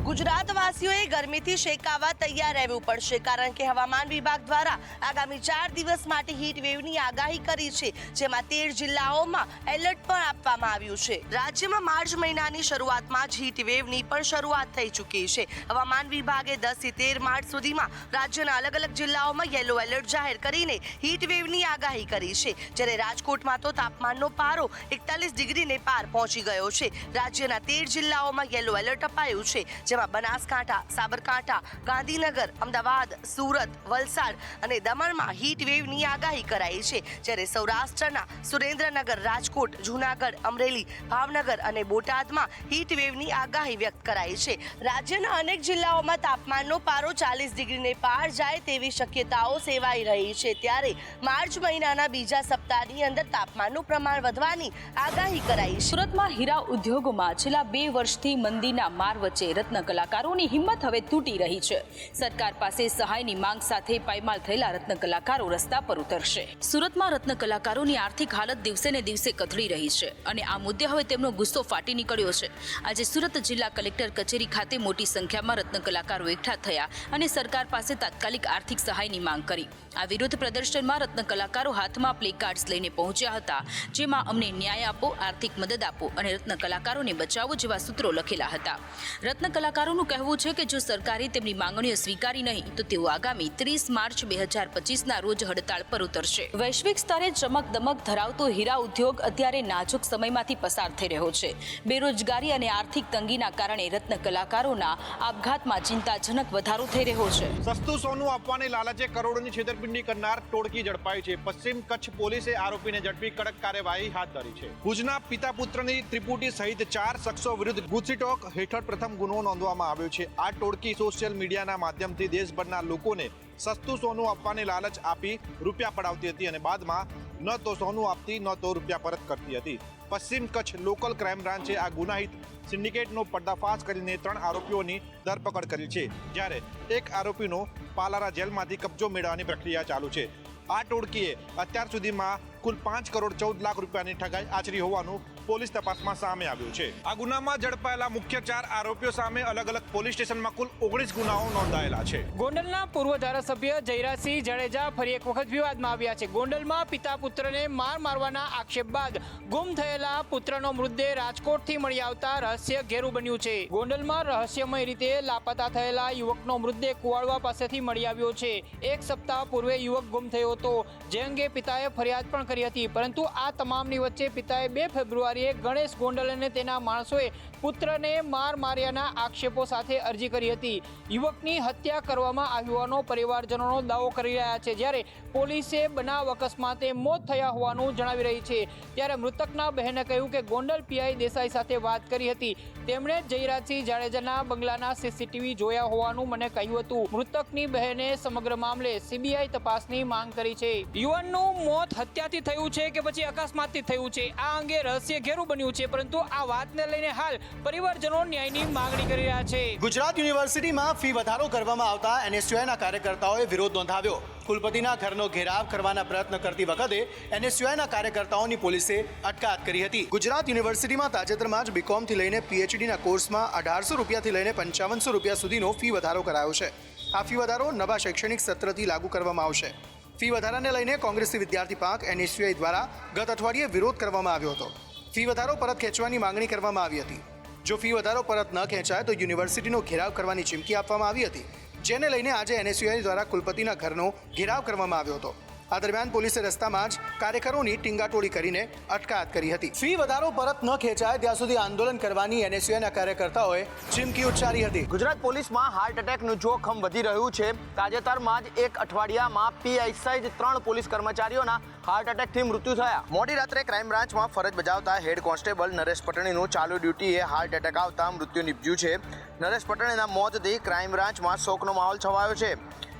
ગુજરાતવાસીઓએ ગરમીથી શેકાવા તૈયાર રહેવું પડશે, કારણ કે હવામાન વિભાગ દ્વારા આગામી 4 દિવસ માટે હીટ વેવની આગાહી કરી છે, જેમાં 13 જિલ્લાઓમાં એલર્ટ પણ આપવામાં આવ્યું છે। રાજ્યમાં માર્ચ મહિનાની શરૂઆતમાં જ હીટ વેવની પણ શરૂઆત થઈ ચૂકી છે। હવામાન વિભાગે 10 થી 13 માર્ચ સુધીમાં રાજ્યના અલગ અલગ જિલ્લાઓમાં યલો એલર્ટ જાહેર કરીને હીટ વેવની આગાહી કરી છે, જ્યારે રાજકોટમાં તો તાપમાનનો પારો 41 ડિગ્રીને પાર પહોંચી ગયો છે। રાજ્યના 13 જિલ્લાઓમાં યલો એલર્ટ અપાયું છે, જેમાં બનાસકાંઠા, સાબરકાંઠા, ગાંધીનગર, અમદાવાદ, સુરત, વલસાડ અને દમણમાં હીટ વેવની આગાહી કરાઈ છે, જ્યારે સૌરાષ્ટ્રના સુરેન્દ્રનગર, રાજકોટ, જૂનાગઢ, અમરેલી, ભાવનગર અને બોટાદમાં હીટ વેવની આગાહી વ્યક્ત કરાઈ છે। રાજ્યના અનેક જિલ્લાઓમાં તાપમાનનો પારો 40 ડિગ્રીને પાર જાય તેવી શક્યતાઓ સેવાઈ રહી છે, ત્યારે માર્ચ મહિનાના બીજા સપ્તાહની અંદર તાપમાનનું પ્રમાણ વધવાની આગાહી કરાઈ છે। સુરતમાં હીરા ઉદ્યોગમાં છેલ્લા 2 વર્ષથી મંદીના માર વચ્ચે રત્ન કલાકારોની હિંમત હવે તૂટી રહી છે। સરકાર પાસે સહાયની માંગ સાથે પાયમાલ થયેલા રત્ન કલાકારો રસ્તા પર ઉતરશે। સુરતમાં રત્ન કલાકારોની આર્થિક હાલત દિવસે ને દિવસે કથળી રહી છે અને આ મુદ્દે હવે તેમનો ગુસ્સો ફાટી નીકળ્યો છે। આજે સુરત જિલ્લા કલેક્ટર કચેરી ખાતે મોટી સંખ્યામાં રત્ન કલાકારો એકઠા થયા અને સરકાર પાસે તાત્કાલિક આર્થિક સહાયની માંગ કરી। આ વિરોધ પ્રદર્શનમાં રત્ન કલાકારો હાથમાં પ્લે કાર્ડ્સ લઈને પહોંચ્યા હતા, જેમાં અમને ન્યાય આપો, આર્થિક મદદ આપો અને રત્ન કલાકારોને બચાવો જેવા સૂત્રો લખેલા હતા। રત્ન કલાકારોનું કહેવું છે કે જો સરકારે તેમની માંગણીઓ સ્વીકારી નહીં તો તેઓ આગામી 30 માર્ચ 2025ના રોજ હડતાળ પર ઉતરશે। વૈશ્વિક સ્તરે ચમકદમક ધરાવતો હીરા ઉદ્યોગ અત્યારે નાજુક સમયમાંથી પસાર થઈ રહ્યો છે। બેરોજગારી અને આર્થિક તંગીના કારણે રત્ન કલાકારોના આપઘાતમાં ચિંતાજનક વધારો થઈ રહ્યો છે। સસ્તું સોનું આપવાની લાલચે કરોડોની છેતરપિંડી કરનાર ટોળકી ઝડપાઈ છે। પશ્ચિમ કચ્છ પોલીસે આરોપીને ઝડપી કડક કાર્યવાહી હાથ ધરી છે। ભુજના પિતા પુત્રની ત્રિપુટી સહિત 4 શખ્સો વિરુદ્ધ ગુજસીટોક હેઠળ પ્રથમ ગુનો નોંધવામાં આવ્યો છે। આ ટોળકી સોશિયલ મીડિયાના માધ્યમથી દેશભરના લોકોને સસ્તું સોનું આપવાની લાલચ આપી રૂપિયા પડાવતી હતી અને બાદમાં ન તો સોનું આપતી ન તો રૂપિયા પરત કરતી હતી। પશ્ચિમ કચ્છ લોકલ ક્રાઇમ બ્રાન્ચે આ ગુનાહિત સિન્ડિકેટનો પર્દાફાશ કરીને 3 આરોપીઓની ધરપકડ કરી છે, જ્યારે એક આરોપીનો પાલારા જેલમાંથી કબજો મેળવવાની પ્રક્રિયા ચાલુ છે। આ ટોળકીએ અત્યાર સુધીમાં કુલ 5 કરોડ 14 લાખ રૂપિયાની ઠગાઈ આચરી હોવાનું પોલીસ તપાસમાં સામે આવ્યું છે। આ ગુનામાં ઝડપાયેલા મુખ્ય 4 આરોપીઓ સામે અલગ અલગ પોલીસ સ્ટેશનમાં કુલ 19 ગુનાઓ નોંધાયેલા છે। ગોંડલના પૂર્વ ધારાસભ્ય જયરાજસિંહ જાડેજા ફરી એક વખત વિવાદમાં આવ્યા છે। ગોંડલમાં પિતા પુત્રને મારવાના આક્ષેપ બાદ ગુમ થયેલા પુત્રનો મૃતદેહ રાજકોટથી મળી આવતા રહસ્ય ઘેરું બન્યું છે। ગોંડલમાં રહસ્યમય રીતે લાપતા થયેલા યુવકનો મૃતદેહ કુવાડવા પાસેથી મળી આવ્યો છે। એક સપ્તાહ પૂર્વે યુવક ગુમ થયો હતો, જે અંગે પિતાએ ફરિયાદ પણ કરી હતી, પરંતુ આ તમામની વચ્ચે પિતાએ 2 ફેબ્રુઆરીએ ગણેશ ગોંડલ અને તેના માણસોએ પુત્રને માર્યાના આક્ષેપો સાથે અરજી કરી હતી। યુવકની હત્યા કરવામાં આવી હોવાનો પરિવારજનોનો દાવો કરી રહ્યા છે, જ્યારે પોલીસે બનાવ અકસ્માતે મોત થયા હોવાનું જણાવી રહી છે। ત્યારે મૃતકના બહેને કહ્યું કે ગોંડલ પીઆઈ દેસાઈ સાથે વાત કરી હતી, તેમણે જયરાજસિંહ જાડેજાના બંગલાના સીસીટીવી જોયા હોવાનું મને કહ્યું હતું। મૃતકની બહેને સમગ્ર મામલે સીબીઆઈ તપાસની માંગ કરી છે। યુવાનનું મોત હત્યાથી થયું છે કે પછી અકસ્માતથી થયું છે, આ અંગે રહસ્ય ઘેરું બન્યું છે, પરંતુ આ વાતને લઈને હાલ પરિવારજનો ન્યાયની માંગણી કરી રહ્યા છે। ગુજરાત યુનિવર્સિટીમાં ફી વધારો કરવામાં આવતા એનએસયુઆઈના કાર્યકર્તાઓએ વિરોધ નોંધાવ્યો। કુલપતિના ઘરનો ઘેરાવ કરવાના પ્રયત્ન કરતી વખતે એનએસયુઆઈના કાર્યકર્તાઓની પોલીસે અટકાયત કરી હતી। ગુજરાત યુનિવર્સિટીમાં તાજેતરમાં જ બીકોમથી લઈને પીએચડીના કોર્સમાં 1800 રૂપિયાથી લઈને 5500 રૂપિયા સુધીનો ફી વધારો કરાયો છે। આ ફી વધારો નવા શૈક્ષણિક સત્રથી લાગુ કરવામાં આવશે। ફી વધારાને લઈને કોંગ્રેસી વિદ્યાર્થી પાંખ એનએસયુઆઈ દ્વારા ગત અઠવાડિયે વિરોધ કરવામાં આવ્યો હતો। ફી વધારો પરત ખેંચવાની માંગણી કરવામાં આવી હતી। જો ફી વધારો પરત ન ખેંચાય તો યુનિવર્સિટીનો ઘેરાવ કરવાની ચીમકી આપવામાં આવી હતી, જેને લઈને આજે એનએસયુઆઈ દ્વારા કુલપતિના ઘરનો ઘેરાવ કરવામાં આવ્યો હતો। આ દરમિયાન પોલીસે રસ્તામાં જ કાર્યકરોની ટીંગાટોળી કરીને અટકાયત કરી હતી। ફી વધારો પરત ન ખેંચાય ત્યાં સુધી આંદોલન કરવાની એનએસયુઆઈના કાર્યકર્તાઓએ ચીમકી ઉચ્ચારી હતી। ગુજરાત પોલીસમાં હાર્ટ એટેકનું જોખમ વધી રહ્યું છે। તાજેતરમાં જ એક અઠવાડિયામાં પીઆઈ સહિત 3 પોલીસ કર્મચારીઓના હાર્ટ એટેકથી મૃત્યુ થયા। મોડી રાત્રે ક્રાઇમ બ્રાન્ચમાં ફરજ બજાવતા હેડ કોન્સ્ટેબલ નરેશ પટણીનું ચાલુ ડ્યુટીએ હાર્ટ એટેક આવતા મૃત્યુ નિપજ્યું છે। નરેશ પટણીના મોતથી ક્રાઇમ બ્રાન્ચમાં શોકનો માહોલ છવાયો છે।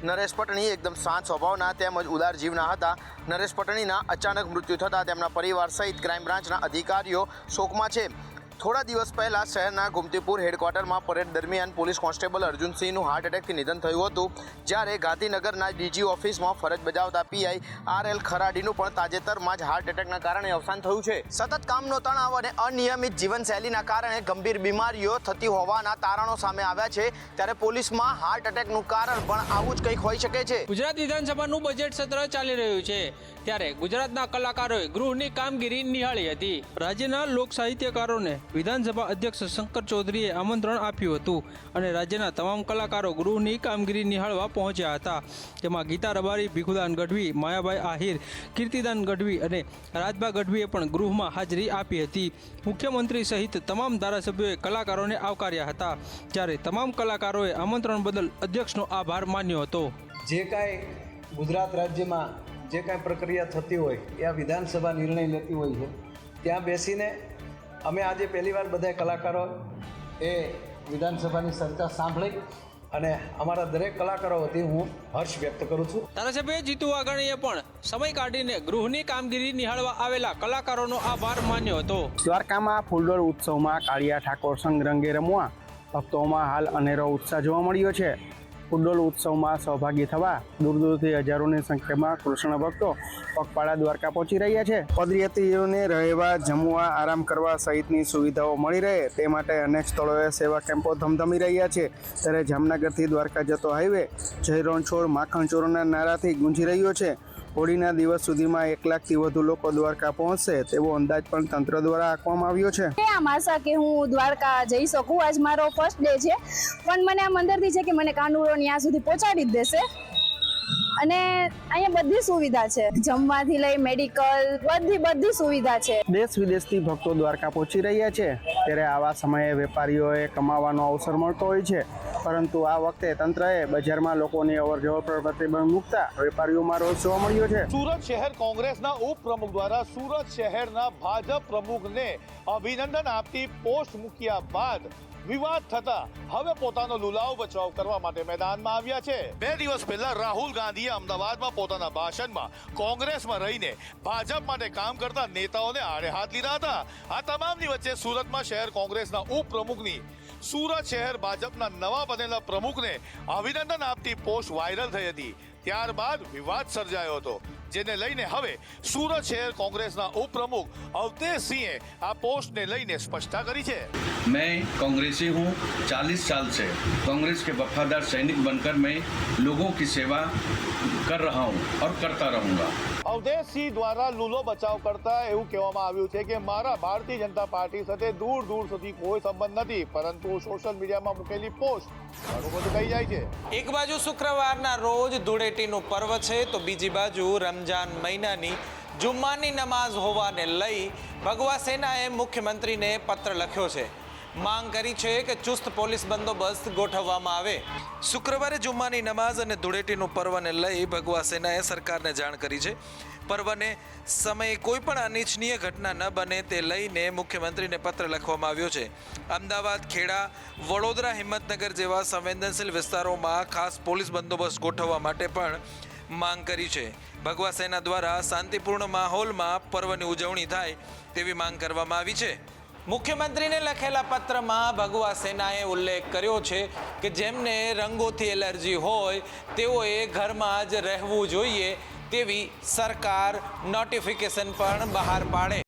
નરેશ પટણી એકદમ શાંત સ્વભાવના તેમજ ઉદાર જીવના હતા। નરેશ પટણીના અચાનક મૃત્યુ થતાં તેમના પરિવાર સહિત ક્રાઇમ બ્રાન્ચના અધિકારીઓ શોકમાં છે। થોડા દિવસ પહેલા શહેરના ગુમતીપુર હેડક્વાર્ટરમાં પરેડ દરમિયાન પોલીસ કોન્સ્ટેબલ અર્જુનસિંહનું હાર્ટ એટેકથી નિધન થયું હતું, જ્યારે ગાંધીનગરના ડીજી ઓફિસમાં ફરજ બજાવતા પીઆઈ આર.એલ. ખરાડીનું પણ તાજેતરમાં જ હાર્ટ એટેકના કારણે અવસાન થયું છે. સતત કામનો તણાવ અને અનિયમિત જીવનશૈલીના કારણે ગંભીર બીમારીઓ થતી હોવાના તારણો સામે આવ્યા છે, ત્યારે પોલીસમાં હાર્ટ એટેકનું કારણ પણ આવું જ કંઈક હોઈ શકે છે. ગુજરાત વિધાનસભાનું બજેટ સત્ર ચાલી રહ્યું છે, ત્યારે ગુજરાતના કલાકારોએ ગૃહની કામગીરી નિહાળી હતી. રાજ્યના લોક સાહિત્યકારોને વિધાનસભા અધ્યક્ષ શંકર ચૌધરીએ આમંત્રણ આપ્યું હતું અને રાજ્યના તમામ કલાકારો ગૃહની કામગીરી નિહાળવા પહોંચ્યા હતા. જેમાં ગીતા રબારી, ભીખુદાન ગઢવી, માયાભાઈ આહિર, કીર્તિદાન ગઢવી અને રાજભા ગઢવીએ પણ ગૃહમાં હાજરી આપી હતી. મુખ્યમંત્રી સહિત તમામ ધારાસભ્યોએ કલાકારોને આવકાર્યા હતા, જ્યારે તમામ કલાકારોએ આમંત્રણ બદલ અધ્યક્ષનો આભાર માન્યો હતો. જે કાંઈ ગુજરાત રાજ્યમાં જે કાંઈ પ્રક્રિયા થતી હોય એ આ વિધાનસભા નિર્ણય લેતી હોય છે. ત્યાં બેસીને અમે આજે પહેલીવાર બધા કલાકારો એ વિધાનસભાની ચર્ચા સાંભળી અને અમારા દરેક કલાકારો વતી હું હર્ષ વ્યક્ત કરું છું. ધારાસભ્ય જીતુ વાઘાણીએ પણ સમય કાઢીને ગૃહની કામગીરી નિહાળવા આવેલા કલાકારોનો આભાર માન્યો હતો. દ્વારકામાં ફૂલડોળ ઉત્સવમાં કાળિયા ઠાકોર સંગ રંગે રમવા ભક્તોમાં હાલ અનેરો ઉત્સાહ જોવા મળ્યો છે. ફૂલડોળ ઉત્સવમાં સહભાગી થવા દૂર દૂરથી હજારોની સંખ્યામાં કૃષ્ણ ભક્તો પગપાળા દ્વારકા પહોંચી રહ્યા છે. પદયાત્રીઓને રહેવા, જમવા, આરામ કરવા સહિતની સુવિધાઓ મળી રહે તે માટે અનેક સ્થળોએ સેવા કેમ્પો ધમધમી રહ્યા છે. ત્યારે જામનગરથી દ્વારકા જતો હાઈવે જય રણછોડ, માખણ ચોરોના નારાથી ગુંજી રહ્યો છે. હોળીના દિવસ સુધીમાં 1 લાખથી વધુ લોકો દ્વારકા પહોંચશે તેવો અંદાજ પણ તંત્ર દ્વારા આપવામાં આવ્યો છે. આમ આશા કે હું દ્વારકા જઈ શકું. આજ મારો ફર્સ્ટ ડે છે, પણ મને આમ અંદરથી છે કે મને કાનુડો ત્યાં સુધી પહોંચાડી જ દેશે. અને અહીંયા બધી સુવિધા છે, જમવાથી લઈ મેડિકલ બધી સુવિધા છે. દેશ વિદેશથી ભક્તો દ્વારકા પહોંચી રહ્યા છે, ત્યારે આવા સમયે વેપારીઓએ કમાવાનો અવસર મળતો હોય છે, પરંતુ આ વખતે તંત્રએ બજારમાં લોકોની અવરજવર પર પ્રતિબંધ મૂકતા વેપારીઓમાં રોષ જોવા મળ્યો છે. સુરત શહેર કોંગ્રેસના ઉપપ્રમુખ દ્વારા સુરત શહેરના ભાજપ પ્રમુખને અભિનંદન આપતી પોસ્ટ મૂક્યા બાદ વિવાદ થતા હવે પોતાનો લુલાવ બચાવ કરવા માટે મેદાનમાં આવ્યા છે. 2 દિવસ પહેલા રાહુલ ગાંધીએ અમદાવાદમાં પોતાના ભાષણમાં કોંગ્રેસમાં રહીને ભાજપ માટે કામ કરતા નેતાઓને આડે હાથ લીધા હતા. આ તમામની વચ્ચે સુરતમાં શહેર કોંગ્રેસના ઉપપ્રમુખની સુરત શહેર ભાજપના નવા બનેલા પ્રમુખને અભિનંદન આપતી પોસ્ટ વાયરલ થઈ હતી. ત્યારબાદ વિવાદ સર્જાયો હતો, જેને લઈને હવે સુરત શહેર કોંગ્रेसના ઉપપ્રमुख अवतेश सिंह આ पोस्ट ने લઈને સ્પષ્ટતા કરી છે. मैं कांग्रेसी हूँ, 40 साल से कांग्रेस के वफादार सैनिक बनकर मैं लोगों की सेवा कर रहा हूँ और करता रहूँगा. અવધેશ સિંહ દ્વારા લૂલો બચાવ કરતા એવું કહેવામાં આવ્યું છે કે મારા ભારતીય જનતા પાર્ટી સાથે દૂર સુધી કોઈ સંબંધ નથી, પરંતુ સોશિયલ મીડિયામાં મૂકેલી પોસ્ટ ઘણું બધું થઈ જાય છે. એક બાજુ શુક્રવારના રોજ ધૂળેટીનું પર્વ છે, તો બીજી બાજુ રમજાન મહિનાની જુમ્માની નમાઝ હોવાને લઈ ભગવા સેનાએ મુખ્યમંત્રીને પત્ર લખ્યો છે. માંગ કરી છે કે ચુસ્ત પોલીસ બંદોબસ્ત ગોઠવવામાં આવે. શુક્રવારે જુમ્માની નમાઝ અને ધૂળેટીનું પર્વને લઈ ભગવા સેનાએ સરકારને જાણ કરી છે. પર્વને સમયે કોઈ પણ અનિચ્છનીય ઘટના ન બને તે લઈને મુખ્યમંત્રીને પત્ર લખવામાં આવ્યો છે. અમદાવાદ, ખેડા, વડોદરા, હિંમતનગર જેવા સંવેદનશીલ વિસ્તારોમાં ખાસ પોલીસ બંદોબસ્ત ગોઠવવા માટે પણ માંગ કરી છે. ભગવા સેના દ્વારા શાંતિપૂર્ણ માહોલમાં પર્વની ઉજવણી થાય તેવી માંગ કરવામાં આવી છે. મુખ્યમંત્રીને લખેલા પત્રમાં ભગવા સેનાએ ઉલ્લેખ કર્યો છે કે જેમને રંગોથી એલર્જી હોય તેઓએ ઘરમાં જ રહેવું જોઈએ તેવી સરકાર નોટિફિકેશન પણ બહાર પાડે.